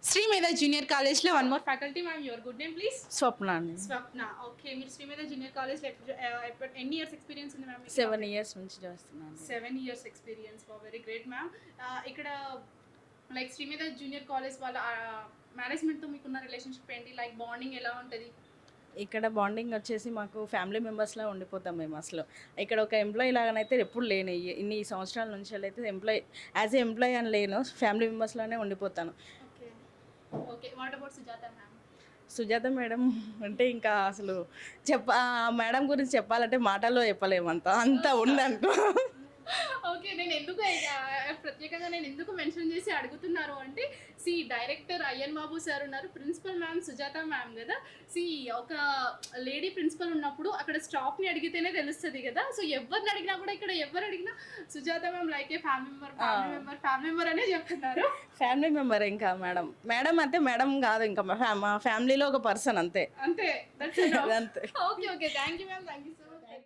Sri Medha junior కాలేజ్లో one more faculty ma'am. Your good name please? Swapna అండి. Swapna. Okay, మీరు Srimedha junior కాలేజ్లో ఎన్ని ఇయర్స్ ఎక్స్పీరియన్స్ ఉంది మ్యామ్? 7 years నుంచి చేస్తున్నాను. 7 years experience. Very great ma'am. ఇక్కడ లైక్ శ్రీమేధ జూనియర్ కాలేజ్ వాళ్ళ మేనేజ్మెంట్తో మీకున్న రిలేషన్షిప్ ఏంటి? లైక్ బాండింగ్ ఎలా ఉంటుంది? ఇక్కడ బాండింగ్ వచ్చేసి మాకు ఫ్యామిలీ మెంబర్స్లా ఉండిపోతాం మేము అసలు. ఇక్కడ ఒక ఎంప్లాయీ లాగానైతే ఎప్పుడు లేను. ఇన్ని సంవత్సరాల నుంచి అయితే యాజ్ ఏ ఎంప్లాయీ అని లేను, ఫ్యామిలీ మెంబర్స్లోనే ఉండిపోతాను. Okay okay. What about Sujatha ma'am? Sujatha madam అంటే ఇంకా అసలు మేడం గురించి చెప్పాలంటే మాటల్లో చెప్పలేమంత అంత ఉందనుకో. ఓకే, నేను ఎందుకు ప్రత్యేకంగా ఎందుకు మెన్షన్ చేసి అడుగుతున్నారు అంటే, డైరెక్టర్ అయ్యన్ బాబు సార్ ఉన్నారు, ప్రిన్సిపల్ మ్యామ్ సుజాత మ్యామ్ కదా. ఒక లేడీ ప్రిన్సిపల్ ఉన్నప్పుడు అక్కడ స్టాఫ్ని అడిగితేనే తెలుస్తుంది కదా. సో ఎవరిని అడిగినా కూడా ఇక్కడ ఎవరు అడిగినా సుజాత మ్యామ్ లైక్ ఏ ఫ్యామిలీ మెంబర్ అనే చెప్తున్నారు. ఫ్యామిలీ మెంబర్ ఇంకా మేడం అంటే మేడం కాదు, ఇంకా మా ఫ్యామిలీలో ఒక పర్సన్ అంతే. అంతే. అంతే. Okay okay, thank you ma'am, thank you so much.